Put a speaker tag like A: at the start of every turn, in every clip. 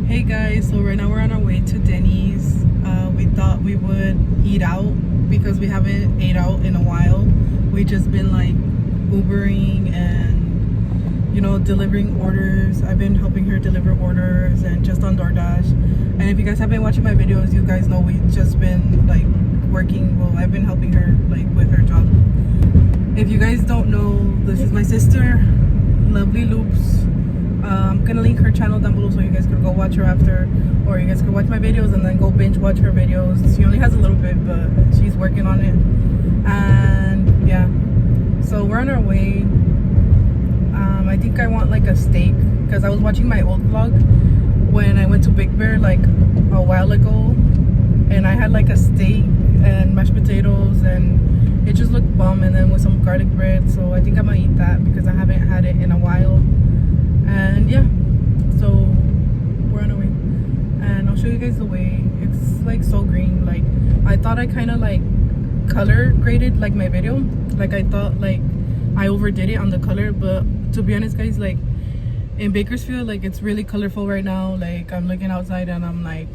A: Hey guys, so right now we're on our way to Denny's. We thought we would eat out because we haven't ate out in a while. We just been like Ubering and delivering orders. I've been helping her deliver orders and just on DoorDash. And if you guys have been watching my videos, you guys know we've just been like working. Well, I've been helping her like with her job. If you guys don't know, this is my sister, Lovely Loops. I'm gonna link her channel down below so you guys could go watch her after, or you guys could watch my videos and then go binge watch her videos. She only has a little bit, but she's working on it. And yeah, so we're on our way. I think I want like a steak because I was watching my old vlog when I went to Big Bear like a while ago, and I had like a steak and mashed potatoes, and it just looked bomb, and then with some garlic bread. So I think I'm gonna eat that because I haven't had it in a while. And yeah, so we're on our way and I'll show you guys the way. It's like so green. Like I thought I kind of like color graded like my video. Like I thought like I overdid it on the color, but to be honest guys, like in Bakersfield, like it's really colorful right now. Like I'm looking outside and I'm like,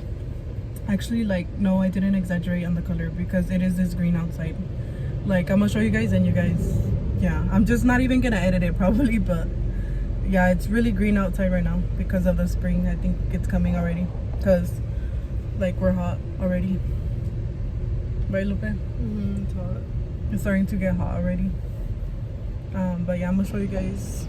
A: actually like no, I didn't exaggerate on the color because it is this green outside. Like I'm gonna show you guys, and you guys, yeah, I'm just not even gonna edit it probably, but yeah, it's really green outside right now because of the spring. I think it's coming already because like we're hot already, right Lupe?
B: It's hot.
A: It's starting to get hot already. But yeah, I'm gonna show you guys.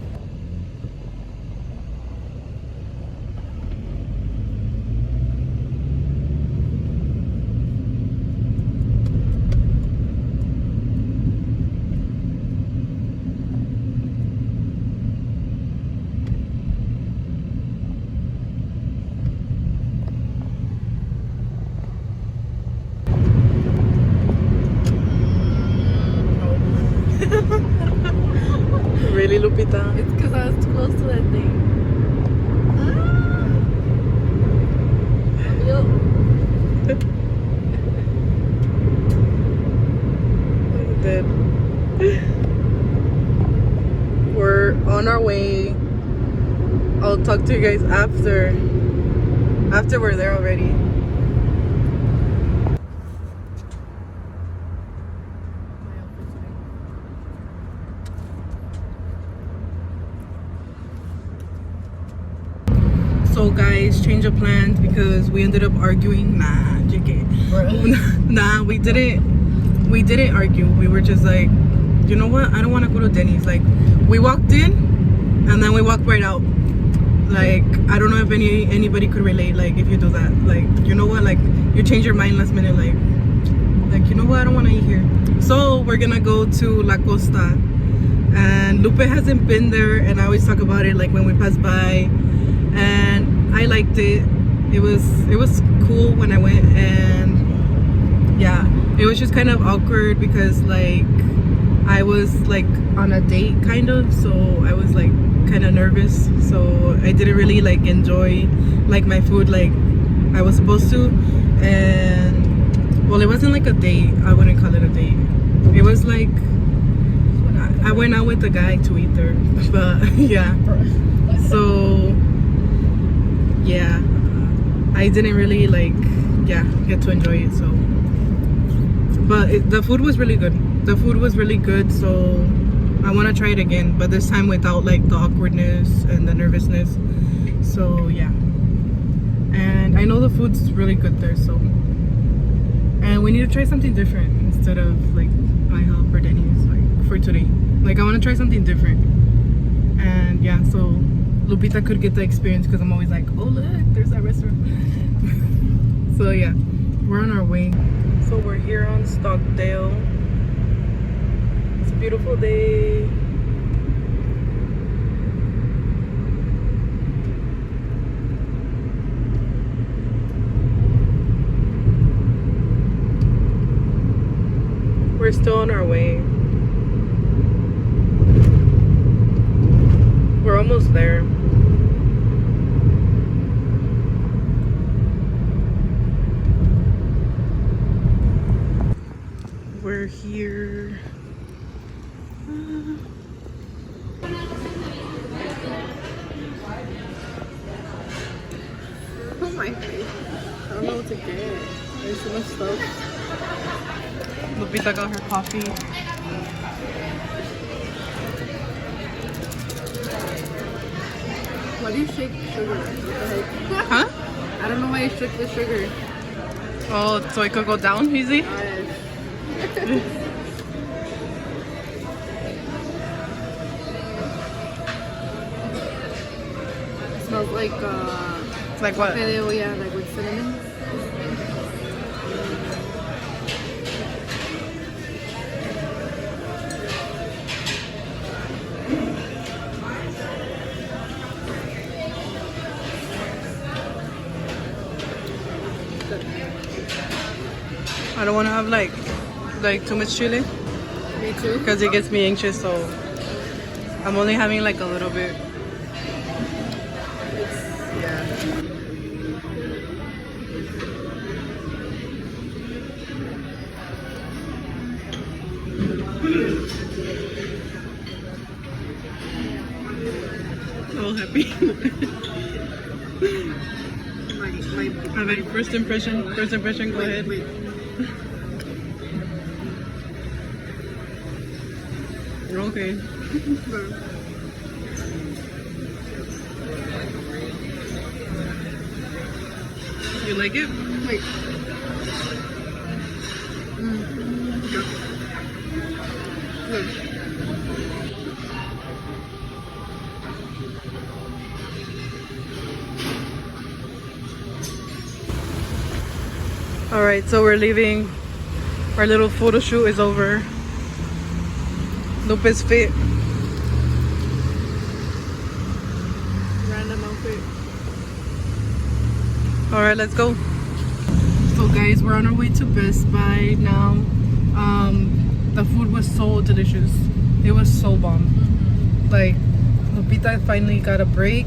A: Really, Lupita?
B: It's because I was too close to that thing.
A: We're on our way. I'll talk to you guys after we're there already. So guys, change of plans because we ended up arguing. Nah, JK. Nah, we didn't argue. We were just like, you know what? I don't want to go to Denny's. Like, we walked in and then we walked right out. Like, I don't know if anybody could relate. Like, if you do that, like, you know what? Like, you change your mind last minute. Like you know what? I don't want to eat here. So we're gonna go to La Costa, and Lupe hasn't been there, and I always talk about it like when we pass by. And I liked it. It was cool when I went, and yeah, it was just kind of awkward because like I was like on a date kind of, so I was like kind of nervous, so I didn't really like enjoy like my food like I was supposed to. And well, it wasn't like a date. I wouldn't call it a date. It was like I went out with a guy to eat there, but yeah, so yeah, I didn't really like get to enjoy it. So but the food was really good. So I want to try it again, but this time without like the awkwardness and the nervousness. So yeah, and I know the food's really good there, so, and we need to try something different instead of like IHOP or Denny's like for today. Like I want to try something different. And yeah, so Lupita could get the experience because I'm always like, oh look, there's that restaurant. So yeah, we're on our way. So we're here on Stockdale. It's a beautiful day. We're still on our way. We're almost there. We're here.
B: my face. I don't know what to get. There's so much stuff.
A: Lupita got her coffee.
B: Why do you shake sugar? What the heck?
A: Huh?
B: I don't know why you shook the sugar.
A: Oh, so it could go down easy?
B: It smells like
A: It's like what?
B: fideo, yeah, like with cinnamon.
A: I don't want to have like too much chili
B: Me too.
A: because it gets me anxious. So I'm only having like a little bit.
B: Yeah.
A: Oh, happy.
B: My
A: All right, first impression. Go ahead.
B: wait.
A: Okay. You like it?
B: Wait. Good.
A: All right, so we're leaving. Our little photo shoot is over. Lupe's fit.
B: Random outfit.
A: All right, let's go. So guys, we're on our way to Best Buy now. The food was so delicious. It was so bomb. Like Lupita finally got a break,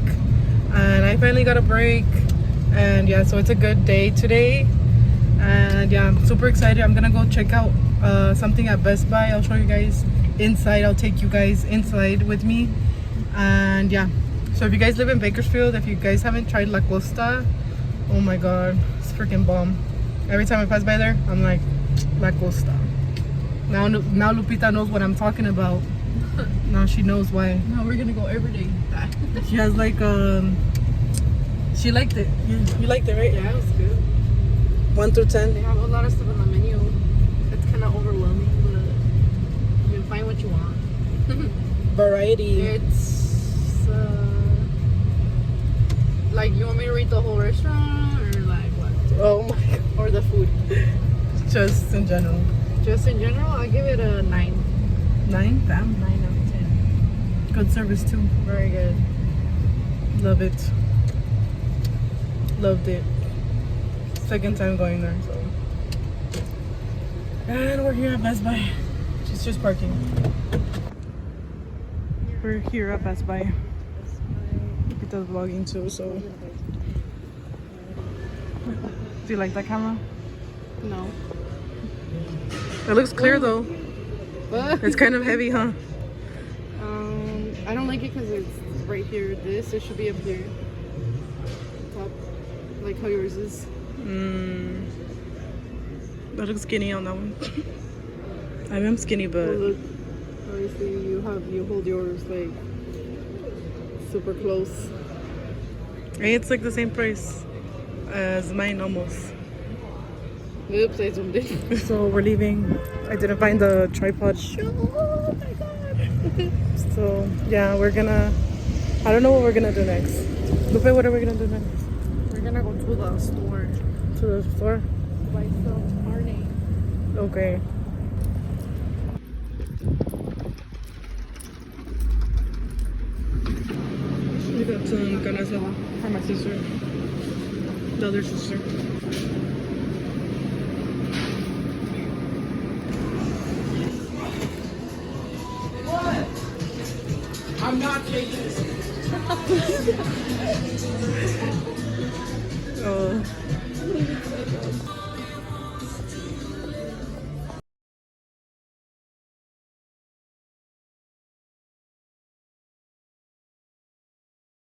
A: and I finally got a break. And yeah, so it's a good day today. And yeah, I'm super excited. I'm gonna go check out something at Best Buy. I'll show you guys inside. I'll take you guys inside with me. And yeah, so if you guys live in Bakersfield, if you guys haven't tried La Costa, oh my god, it's freaking bomb. Every time I pass by there, I'm like, La Costa. Now Lupita knows what I'm talking about. Now she knows why.
B: No, we're gonna go every day.
A: She has like she liked it. You liked it, right?
B: Yeah, it was good.
A: 1 through
B: They
A: 10.
B: have a lot of stuff on the menu. It's kind of overwhelming, but you can find what you want.
A: Variety.
B: It's like, you want me to rate the whole restaurant or like what?
A: Oh my god.
B: Or the food?
A: Just in general.
B: Just in general, I'll give it a 9.
A: 9? Damn.
B: 9 out of 10.
A: Good service too.
B: Very good.
A: Love it. Loved it. Second time going there, so. And we're here at Best Buy. She's just parking. We're here at Best Buy. It does vlogging too, so. Do you like that camera?
B: No.
A: It looks clear though.
B: But
A: It's kind of heavy, huh?
B: I don't like it because it's right here. It should be up here. Top. Like how yours is.
A: That looks skinny on that one. I am skinny, but
B: Oh, look. Obviously you hold yours like super close.
A: hey, it's like the same price as mine almost.
B: Oops, I zoomed in.
A: So we're leaving. I didn't find the tripod.
B: Oh my god.
A: So yeah, we're gonna. I don't know what we're gonna do next. Lupe, what are we gonna do next?
B: We're gonna go to the store.
A: To the store.
B: Buy some carne.
A: Okay. We got some ganas for my sister. The other sister.
C: I'm not taking this.